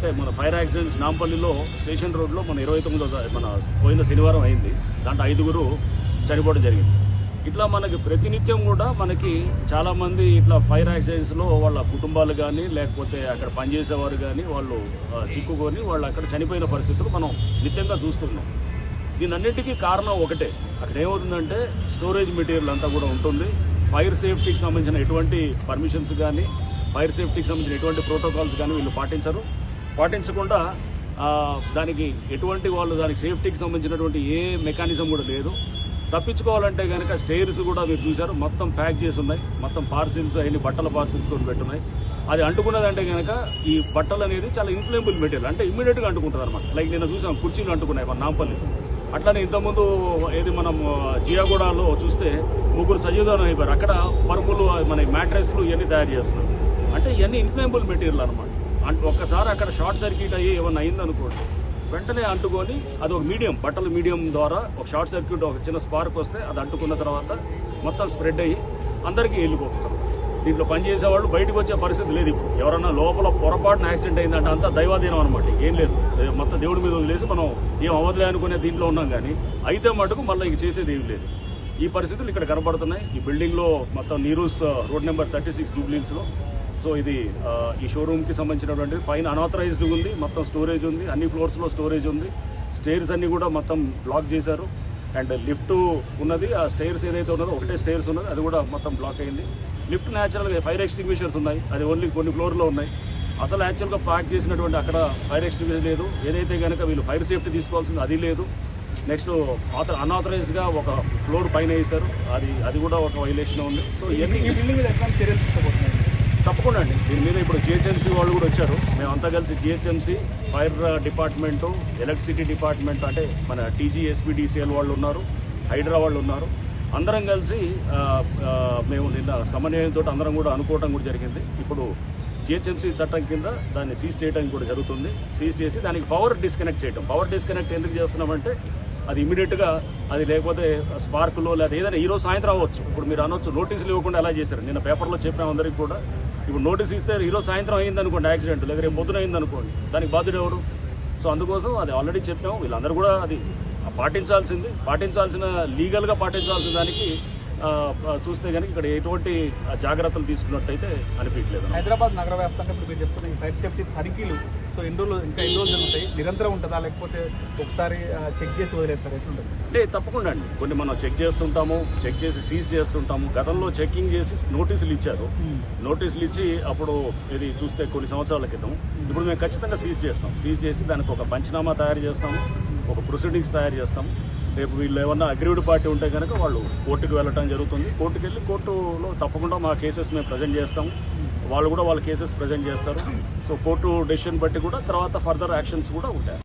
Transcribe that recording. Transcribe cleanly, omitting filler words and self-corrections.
అంటే మన fire accidents నాంపల్లిలో station రోడ్లో మన 29 మన పోయిన శనివారం అయింది. దాంట్లో 5గురు చనిపోవడం జరిగింది. ఇట్లా మనకి ప్రతినిత్యం కూడా మనకి చాలామంది ఇట్లా ఫైర్ యాక్సిడెంట్స్లో వాళ్ళ కుటుంబాలు కానీ లేకపోతే అక్కడ పనిచేసేవారు కానీ వాళ్ళు చిక్కుకొని వాళ్ళు అక్కడ చనిపోయిన పరిస్థితులు మనం నిత్యంగా చూస్తున్నాం. దీనన్నిటికీ కారణం ఒకటే, అక్కడ ఏమవుతుందంటే స్టోరేజ్ మెటీరియల్ అంతా కూడా ఉంటుంది. ఫైర్ సేఫ్టీకి సంబంధించిన ఎటువంటి పర్మిషన్స్ కానీ ఫైర్ సేఫ్టీకి సంబంధించిన ఎటువంటి ప్రోటోకాల్స్ కానీ వీళ్ళు పాటించకుండా దానికి ఎటువంటి వాళ్ళు దానికి సేఫ్టీకి సంబంధించినటువంటి ఏ మెకానిజం కూడా లేదు. తప్పించుకోవాలంటే కనుక స్టేర్స్ కూడా మీరు చూశారు మొత్తం ప్యాక్ చేసి ఉన్నాయి. మొత్తం పార్సిల్స్ అయిన బట్టల పార్సిల్స్ పెట్టున్నాయి. అది అంటుకున్నదంటే కనుక ఈ బట్టలు అనేది చాలా ఇన్ఫ్లేమబుల్ మెటీరియల్, అంటే ఇమ్మీడియట్గా అంటుకుంటుంది అనమాట. లైక్ నిన్న చూసాం కుర్చీలు అంటుకున్నాయి మన నాంపల్లి. అట్లానే ఇంతకుముందు ఏది మనం జియాగూడలో చూస్తే 3 సజీవదానం అయిపోయారు. అక్కడ పరుపులు మన మ్యాట్రెస్లు ఇవన్నీ తయారు చేస్తున్నారు. అంటే ఇవన్నీ ఇన్ఫ్లేమబుల్ మెటీరియల్ అనమాట. ఒక్కసారి అక్కడ షార్ట్ సర్క్యూట్ అయ్యి ఏమన్నా అయిందనుకోండి వెంటనే అంటుకొని అది ఒక బట్టల మీడియం ద్వారా ఒక షార్ట్ సర్క్యూట్ ఒక చిన్న స్పార్క్ వస్తే అది అంటుకున్న తర్వాత మొత్తం స్ప్రెడ్ అయ్యి అందరికీ వెళ్ళిపోతారు. దీంట్లో పనిచేసే వాళ్ళు బయటకు వచ్చే పరిస్థితి లేదు. ఇప్పుడు ఎవరన్నా లోపల పొరపాటున యాక్సిడెంట్ అయిందంటే అంతా దైవాధీనం అనమాట, ఏం లేదు. మొత్తం దేవుడి మీద వదిలేసి మనం ఏం అవ్వదులే అనుకునే దీంట్లో ఉన్నాం. కానీ అయితే మటుకు మళ్ళీ ఇంక చేసేది ఏం లేదు. ఈ పరిస్థితులు ఇక్కడ కనబడుతున్నాయి. ఈ బిల్డింగ్లో మొత్తం నీరూస్ రోడ్ నెంబర్ 36 జూబ్లీహిల్స్లో. సో ఇది ఈ షోరూమ్కి సంబంధించినటువంటి పైన అనాథరైజ్డ్ ఉంది, మొత్తం స్టోరేజ్ ఉంది, అన్ని ఫ్లోర్స్లో స్టోరేజ్ ఉంది. స్టేర్స్ అన్ని కూడా మొత్తం బ్లాక్ చేశారు. అండ్ లిఫ్ట్ ఉన్నది, ఆ స్టేర్స్ ఏదైతే ఉన్నదో ఒకటే స్టేర్స్ ఉన్నది, అది కూడా మొత్తం బ్లాక్ అయింది. లిఫ్ట్ న్యాచురల్గా ఫైర్ ఎక్స్టింగ్విషర్స్ ఉన్నాయి, అది ఓన్లీ కొన్ని ఫ్లోర్లో ఉన్నాయి. అసలు యాక్చువల్గా ప్యాక్ చేసినటువంటి అక్కడ ఫైర్ ఎక్స్టింగ్విషర్ లేదు. ఏదైతే కనుక వీళ్ళు ఫైర్ సేఫ్టీ తీసుకోవాల్సింది అది లేదు. నెక్స్ట్ అన్ఆథరైజ్గా ఒక ఫ్లోర్ పైన వేశారు, అది కూడా ఒక వైలేషన్ ఉంది. సో ఇవన్నీ ఈ బిల్డింగ్ మీద ఎట్లా చర్యలు తీసుకోబోతున్నాయి? తప్పకుండా అండి. దీని మీద ఇప్పుడు జిహెచ్ఎంసీ వాళ్ళు కూడా వచ్చారు. మేమంతా కలిసి GHMC, fire department, electricity department, అంటే మన TGSPDCL వాళ్ళు ఉన్నారు, హైడ్రా వాళ్ళు ఉన్నారు. అందరం కలిసి మేము నిన్న సమన్వయంతో అందరం కూడా అనుకోవడం కూడా జరిగింది. ఇప్పుడు జిహెచ్ఎంసీ చట్టం కింద దాన్ని సీజ్ చేయడం కూడా జరుగుతుంది. సీజ్ చేసి దానికి పవర్ డిస్కనెక్ట్ చేయడం. పవర్ డిస్కనెక్ట్ ఎందుకు చేస్తున్నామంటే అది ఇమీడియట్గా అది లేకపోతే స్పార్క్లో లేదా ఏదైనా ఈరోజు సాయంత్రం అవ్వచ్చు. ఇప్పుడు మీరు అనొచ్చు నోటీసులు ఇవ్వకుండా ఎలా చేశారు. నిన్న పేపర్లో చెప్పిన అందరికీ కూడా ఇప్పుడు నోటీస్ ఇస్తే ఈరోజు సాయంత్రం అయిందనుకోండి యాక్సిడెంట్, లేదా రేపు పొద్దున అయిందనుకోండి, దానికి బాధ్యుడు ఎవరు? సో అందుకోసం అది ఆల్రెడీ చెప్పాము. వీళ్ళందరూ కూడా అది పాటించాల్సిన లీగల్గా పాటించాల్సిన దానికి చూస్తే కనుక ఇక్కడ ఎటువంటి జాగ్రత్తలు తీసుకున్నట్టయితే అనిపించలేదు. హైదరాబాద్ నగర వ్యాప్తంగా ఇప్పుడు మీరు చెప్తున్న ఈ ఫైర్ సేఫ్టీ తనిఖీలు సో ఎన్ని రోజులు జరుగుతాయి? నిరంతరం ఉంటుందా లేకపోతే ఒకసారి చెక్ చేసి వదిలేస్తారు? ఎట్లుంటుంది? అంటే తప్పకుండా అండి, కొన్ని మనం చెక్ చేస్తుంటాము, చెక్ చేసి సీజ్ చేస్తుంటాము. గతంలో చెకింగ్ చేసి నోటీసులు ఇచ్చారు. నోటీసులు ఇచ్చి అప్పుడు ఇది చూస్తే కొన్ని సంవత్సరాల క్రితం. ఇప్పుడు మేము ఖచ్చితంగా సీజ్ చేస్తాం. సీజ్ చేసి దానికి ఒక పంచనామా తయారు చేస్తాము, ఒక ప్రొసీడింగ్స్ తయారు చేస్తాము. రేపు వీళ్ళు ఏమన్నా అగ్రీవ్డ్ పార్టీ ఉంటే కనుక వాళ్ళు కోర్టుకు వెళ్ళటం జరుగుతుంది. కోర్టుకు వెళ్ళి కోర్టులో తప్పకుండా మా కేసెస్ మేము ప్రజెంట్ చేస్తాము, వాళ్ళు కూడా వాళ్ళ కేసెస్ ప్రజెంట్ చేస్తారు. సో కోర్టు డెసిషన్ బట్టి కూడా తర్వాత ఫర్దర్ యాక్షన్స్ కూడా ఉంటాయి.